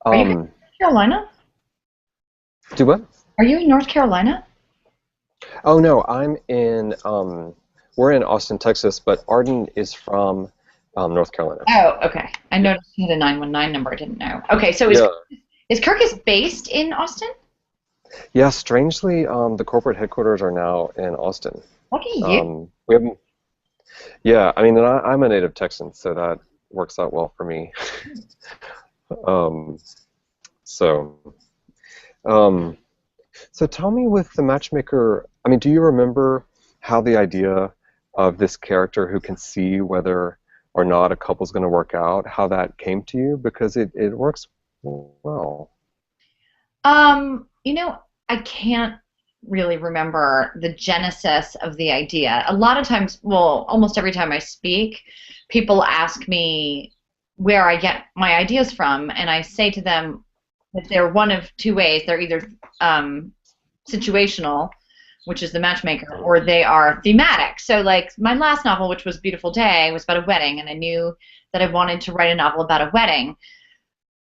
Are you in Um, North Carolina? do what? Are you in North Carolina? Oh no, we're in Austin, Texas, but Arden is from North Carolina. Oh, okay. I Yeah. noticed you had a 919 number. I didn't know. Okay, so Yeah. is Kirkus based in Austin? Yeah, strangely, the corporate headquarters are now in Austin. Look at you. We have, yeah, I mean, and I'm a native Texan, so that works out well for me. Um, so, um, so tell me with the matchmaker, I mean, do you remember how the idea of this character who can see whether or not a couple's going to work out, how that came to you? Because it works well. You know, I can't really remember the genesis of the idea. A lot of times, well, almost every time I speak, people ask me where I get my ideas from, and I say to them that they're one of two ways. They're either situational, which is the matchmaker, or they are thematic. So, like my last novel, which was Beautiful Day, was about a wedding, and I knew that I wanted to write a novel about a wedding.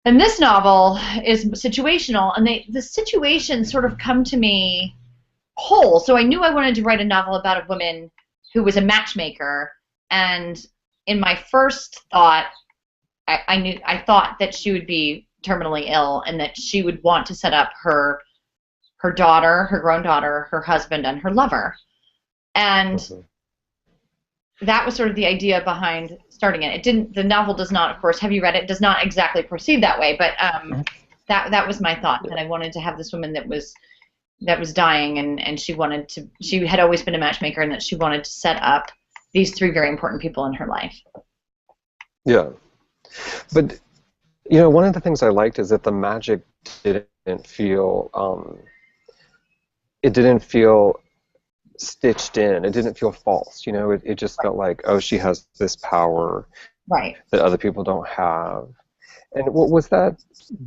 And this novel is situational, and the situations sort of come to me whole. So I knew I wanted to write a novel about a woman who was a matchmaker, and in my first thought, I thought that she would be terminally ill, and that she would want to set up her daughter, her grown daughter, her husband, and her lover. And Mhm. that was sort of the idea behind starting it. It didn't. The novel does not, of course. Have you read it? Does not exactly proceed that way, but that was my thought, that I wanted to have this woman that was dying, and she wanted to. She had always been a matchmaker, and that she wanted to set up these three very important people in her life. Yeah, but one of the things I liked is that the magic didn't feel it didn't feel stitched in. It didn't feel false. It just felt like, oh, she has this power Right. that other people don't have. And what was that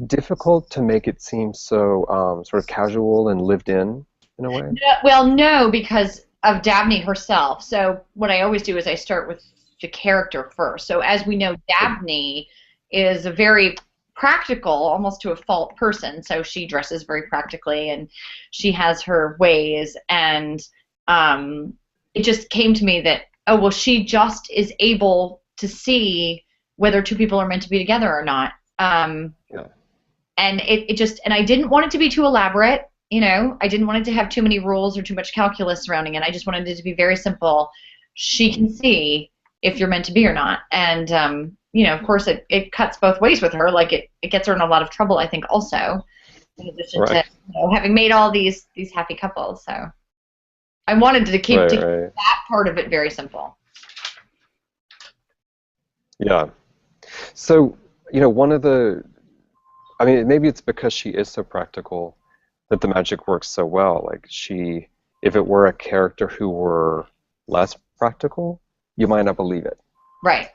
difficult to make it seem so sort of casual and lived in a way? Well, no, because of Dabney herself. So what I always do is I start with the character first. So as we know, Dabney is a very practical, almost to a fault person. So she dresses very practically, and she has her ways. And um, it just came to me that, oh, well, she just is able to see whether two people are meant to be together or not. Yeah. And it just, and I didn't want it to be too elaborate. I didn't want it to have too many rules or too much calculus surrounding it. I just wanted it to be very simple. She can see if you're meant to be or not. And of course it cuts both ways with her. Like it gets her in a lot of trouble, I think, also, in addition to Right. having made all these happy couples. So I wanted to keep Right. that part of it very simple. Yeah. So, one of the, I mean, maybe it's because she is so practical that the magic works so well. Like if it were a character who were less practical, you might not believe it. Right.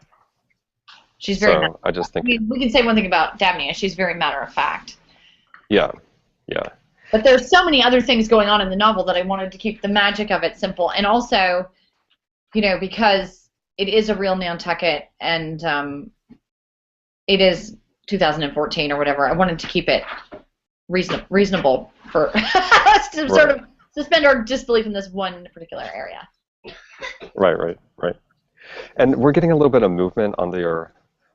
She's very matter So I just I think, mean, we can say one thing about Dabney. She's very matter of fact. yeah, yeah, But there's so many other things going on in the novel that I wanted to keep the magic of it simple. And also, because it is a real Nantucket, and it is 2014 or whatever, I wanted to keep it reasonable for us to sort right, of suspend our disbelief in this one particular area. right. And we're getting a little bit of movement on your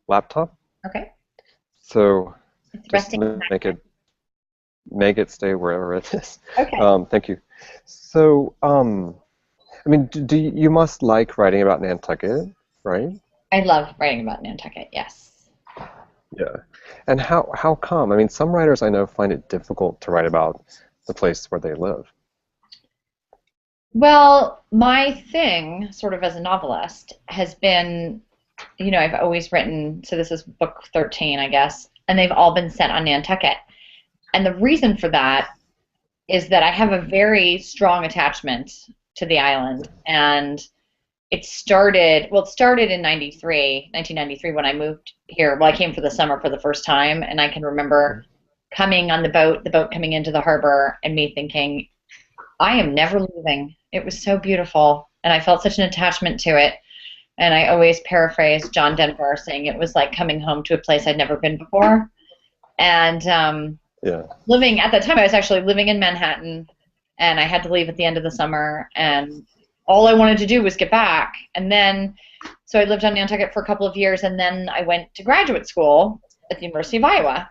laptop, Okay? so It's just resting. make it stay wherever it is. Okay. Thank you. So, I mean, you must like writing about Nantucket, right? I love writing about Nantucket, yes. Yeah. And how come? I mean, some writers I know find it difficult to write about the place where they live. Well, my thing, sort of as a novelist, has been, I've always written, so this is book 13, I guess, and they've all been set on Nantucket. And the reason for that is that I have a very strong attachment to the island. And it started in 1993, when I moved here. Well, I came for the summer for the first time, and I can remember coming on the boat coming into the harbor, and me thinking, I am never leaving. It was so beautiful, and I felt such an attachment to it. And I always paraphrase John Denver saying it was like coming home to a place I'd never been before. And Yeah. living at that time, I was actually living in Manhattan, and I had to leave at the end of the summer, and all I wanted to do was get back. And then, so I lived on Nantucket for a couple of years, and then I went to graduate school at the University of Iowa.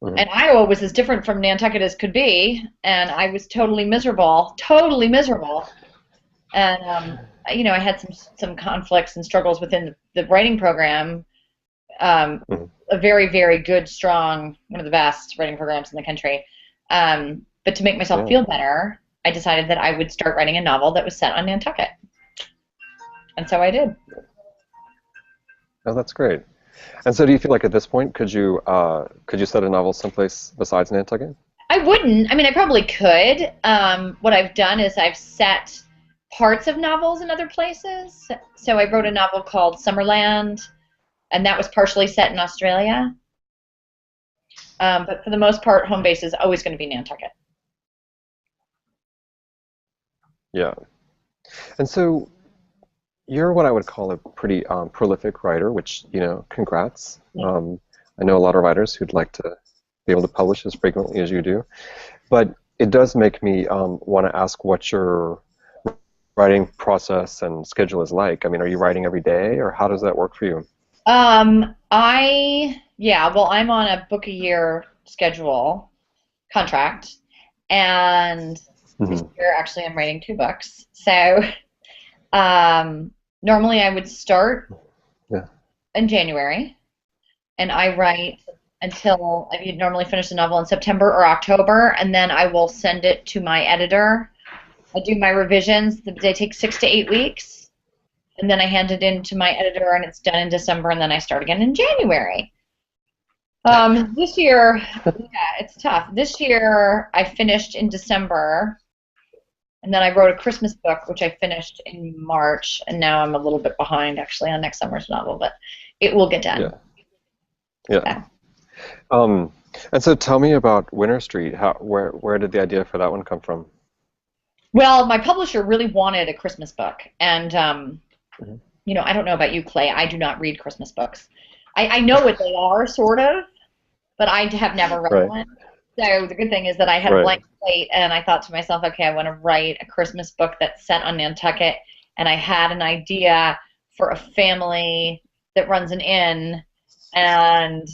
Mhm. And Iowa was as different from Nantucket as could be, and I was totally miserable, totally miserable. And I had some conflicts and struggles within the writing program. Mhm. A very, very good, strong, one of the best writing programs in the country. But to make myself Yeah. feel better, I decided that I would start writing a novel that was set on Nantucket. And so I did. Oh, that's great. And so, do you feel like at this point, could you set a novel someplace besides Nantucket? I wouldn't. I mean, I probably could. What I've done is I've set parts of novels in other places. So I wrote a novel called Summerland, and that was partially set in Australia. But for the most part, home base is always going to be Nantucket. Yeah. And so, you're what I would call a pretty prolific writer, which, congrats. I know a lot of writers who'd like to be able to publish as frequently as you do. But it does make me want to ask what your writing process and schedule is like. I mean, are you writing every day, or how does that work for you? Well, I'm on a book a year schedule contract, and this Hmm. year actually I'm writing 2 books. So normally I would start Yeah. in January, and I write until I normally finish the novel in September or October, and then I will send it to my editor. I do my revisions. They take 6 to 8 weeks, and then I hand it in to my editor, and it's done in December, and then I start again in January. This year, yeah, it's tough. This year I finished in December, and then I wrote a Christmas book, which I finished in March, and now I'm a little bit behind actually on next summer's novel, but it will get Yeah. done. Yeah. Um, and so, tell me about Winter Street. Where did the idea for that one come from? Well, my publisher really wanted a Christmas book, and Mhm. I don't know about you, Clay. I do not read Christmas books. I know what they are, sort of, but I have never read Right. one. So the good thing is that I had a Right. blank slate, and I thought to myself, okay, I want to write a Christmas book that's set on Nantucket, and I had an idea for a family that runs an inn, and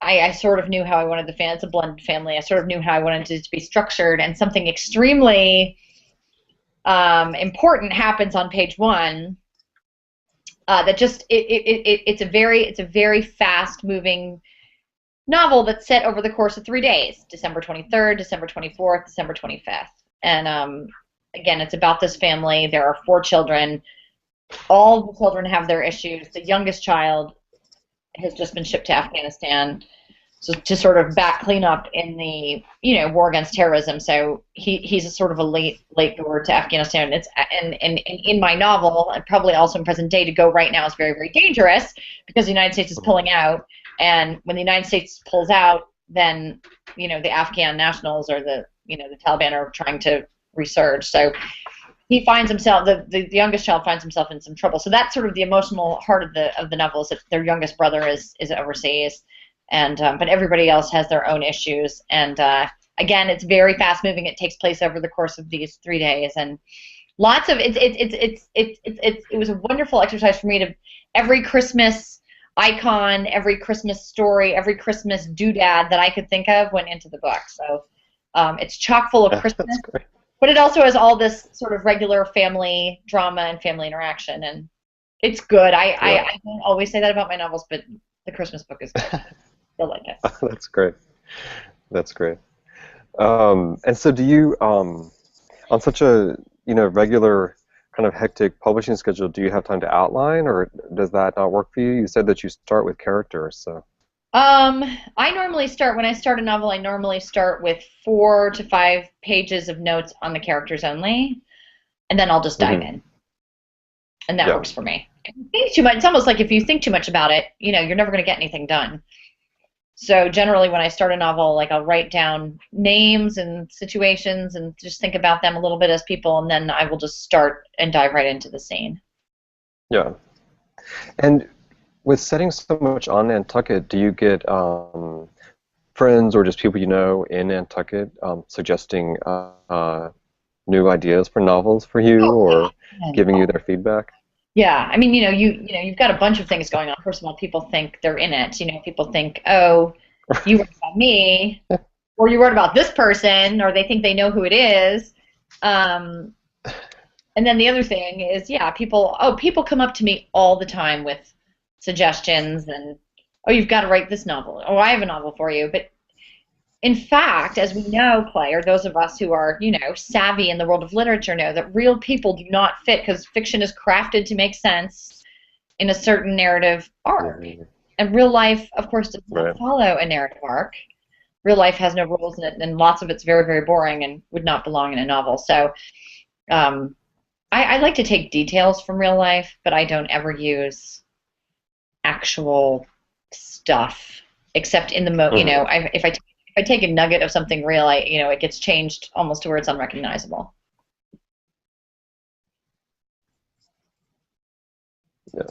I sort of knew how I wanted it's a blended family. I sort of knew how I wanted it to be structured, and something extremely important happens on page one. That just it's a very fast moving novel that's set over the course of 3 days: December 23rd, December 24th, December 25th. And again, it's about this family. There are 4 children. All the children have their issues. The youngest child has just been shipped to Afghanistan to sort of back clean up in the war against terrorism. So he's a sort of a late goer to Afghanistan. It's and in my novel, and probably also in present day, to go right now is very, very dangerous because the United States is pulling out. And when the United States pulls out, then the Afghan nationals or the Taliban are trying to resurge. So he finds himself the youngest child finds himself in some trouble. So that's sort of the emotional heart of the novel, is that their youngest brother is overseas, and but everybody else has their own issues. And again, it's very fast moving. It takes place over the course of these 3 days, and lots of it was a wonderful exercise for me to every Christmas icon, every Christmas story, every Christmas doodad that I could think of went into the book. So it's chock full of Christmas. That's great. But it also has all this sort of regular family drama and family interaction, and it's good. I don't always say that about my novels, but the Christmas book is good. I like it. That's great. That's great. And so, do you, on such a regular kind of hectic publishing schedule, do you have time to outline, or does that not work for you? You said that you start with characters, so. I normally start when I start a novel. I normally start with 4 to 5 pages of notes on the characters only, and then I'll just dive in, and that Yeah. works for me. If you think too much, it's almost like if you think too much about it, you're never going to get anything done. So generally, when I start a novel, like I'll write down names and situations and just think about them a little bit as people, and then I will just start and dive right into the scene. Yeah. And with setting so much on Nantucket, do you get friends or just people you know in Nantucket suggesting new ideas for novels for you or giving you their feedback? Yeah, I mean, you've got a bunch of things going on. First of all, people think they're in it. People think, oh, you wrote about me, or you wrote about this person, or they think they know who it is. And then the other thing is, yeah, people come up to me all the time with suggestions and, oh, you've got to write this novel. Oh, I have a novel for you. But in fact, as we know, Clay, or those of us who are, savvy in the world of literature know that real people do not fit because fiction is crafted to make sense in a certain narrative arc. And real life, of course, does not follow a narrative arc. Real life has no rules in it, and lots of it's very, very boring and would not belong in a novel. So I like to take details from real life, but I don't ever use actual stuff, except in the if I take a nugget of something real, it gets changed almost to where it's unrecognizable. Yeah.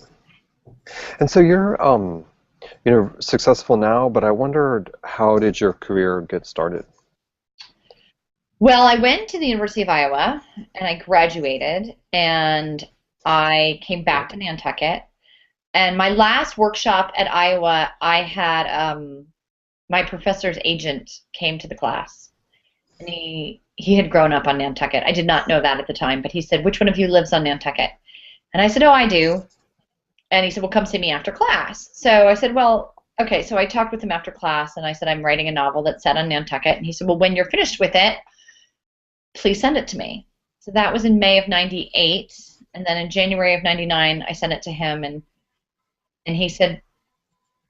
And so you're successful now, but I wondered, how did your career get started? Well, I went to the University of Iowa and I graduated and I came back to Nantucket. And my last workshop at Iowa, I had my professor's agent came to the class. And he had grown up on Nantucket. I did not know that at the time, but he said, "Which one of you lives on Nantucket?" And I said, "Oh, I do." And he said, "Well, come see me after class." So I said, "Well, okay." So I talked with him after class and I said, "I'm writing a novel that's set on Nantucket." And he said, "Well, when you're finished with it, please send it to me." So that was in May of '98, and then in January of '99, I sent it to him, and he said,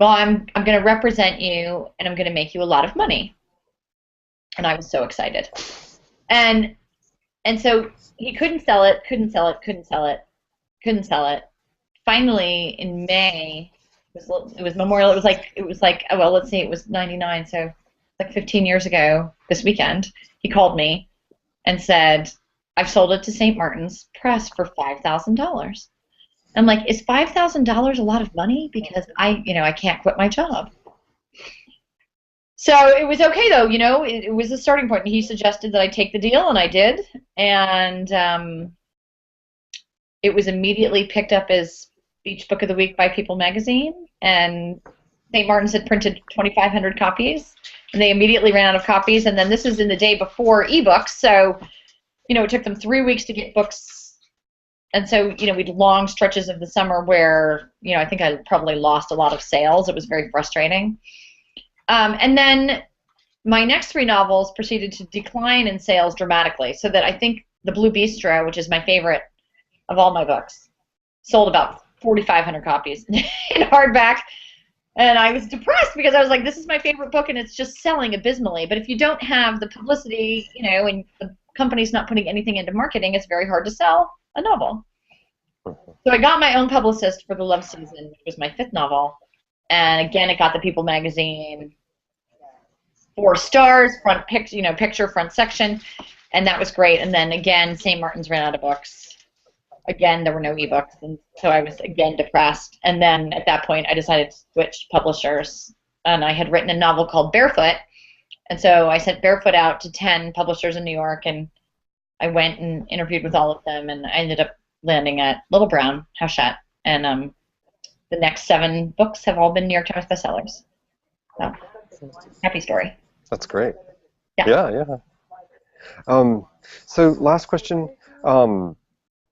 "Well, I'm going to represent you, and I'm going to make you a lot of money." And I was so excited, and so he couldn't sell it. Finally, in May, it was Memorial. It was like oh, well, let's see, it was '99, so like 15 years ago this weekend. He called me and said, "I've sold it to St. Martin's Press for $5,000. I'm like, is $5,000 a lot of money? Because I can't quit my job. So it was okay though, it was a starting point. And he suggested that I take the deal, and I did. And it was immediately picked up as Beach Book of the Week by People magazine. And St. Martin's had printed 2,500 copies, and they immediately ran out of copies. And then this was in the day before ebooks, so it took them 3 weeks to get books. And so, we'd long stretches of the summer where, I think I probably lost a lot of sales. It was very frustrating. And then my next 3 novels proceeded to decline in sales dramatically, so that I think The Blue Bistro, which is my favorite of all my books, sold about 4,500 copies in hardback. And I was depressed because I was like, this is my favorite book, and it's just selling abysmally. But if you don't have the publicity, and the company's not putting anything into marketing, it's very hard to sell a novel. So I got my own publicist for The Love Season, which was my 5th novel. And again, it got the People magazine 4 stars, picture, front section, and that was great. And then again, St. Martin's ran out of books. Again, there were no ebooks, and so I was again depressed. And then at that point, I decided to switch publishers, and I had written a novel called Barefoot, and so I sent Barefoot out to 10 publishers in New York, and I went and interviewed with all of them, and I ended up landing at Little Brown, Hachette, and the next 7 books have all been New York Times bestsellers. So, happy story. That's great. Yeah. So last question.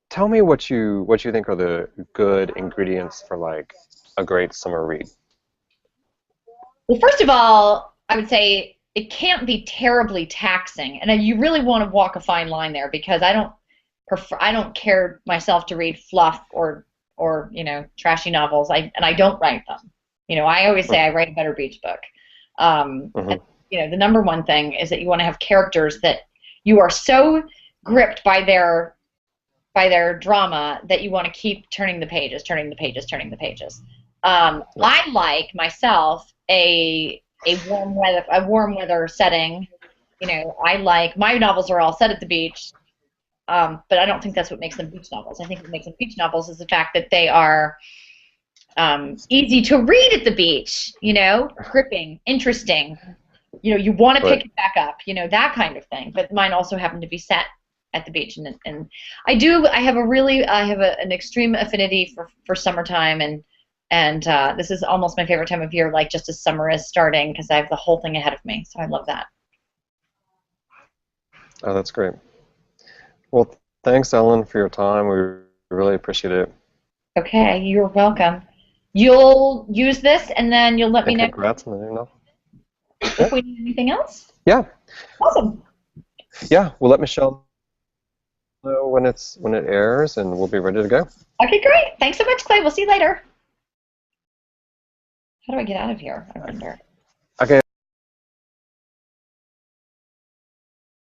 Tell me what you think are the good ingredients for like a great summer read. Well, first of all, I would say it can't be terribly taxing, and you really want to walk a fine line there, because I don't care myself to read fluff or trashy novels. I don't write them. I always say I write a better beach book. And, the number one thing is that you want to have characters that you are so gripped by their drama that you want to keep turning the pages. I like myself a warm weather setting. I like, my novels are all set at the beach. But I don't think that's what makes them beach novels. I think what makes them beach novels is the fact that they are easy to read at the beach, gripping, interesting. You want to pick it back up, that kind of thing. But mine also happen to be set at the beach, and I have an extreme affinity for summertime, and this is almost my favorite time of year, like just as summer is starting, because I have the whole thing ahead of me. So I love that. Oh, that's great. Well, thanks, Ellen, for your time. We really appreciate it. Okay, you're welcome. You'll use this, and then you'll let me know. Congrats on the new novel. If we need anything else. Yeah. Awesome. Yeah, we'll let Michelle know when it airs, and we'll be ready to go. Okay, great. Thanks so much, Clay. We'll see you later. How do I get out of here? I wonder.